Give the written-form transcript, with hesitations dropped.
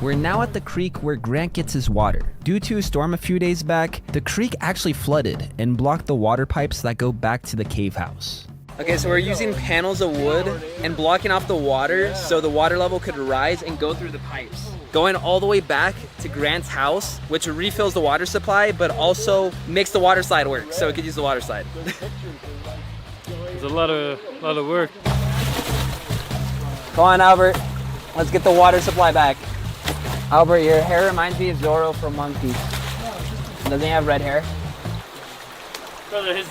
We're now at the creek where Grant gets his water. Due to a storm a few days back, the creek actually flooded and blocked the water pipes that go back to the cave house. Okay, so we're using panels of wood and blocking off the water so the water level could rise and go through the pipes. Going all the way back to Grant's house, which refills the water supply, but also makes the water slide work, so we could use the water slide. It's a lot of work. Come on, Albert. Let's get the water supply back. Albert, your hair reminds me of Zorro from Monkey. Doesn't he have red hair? Brother,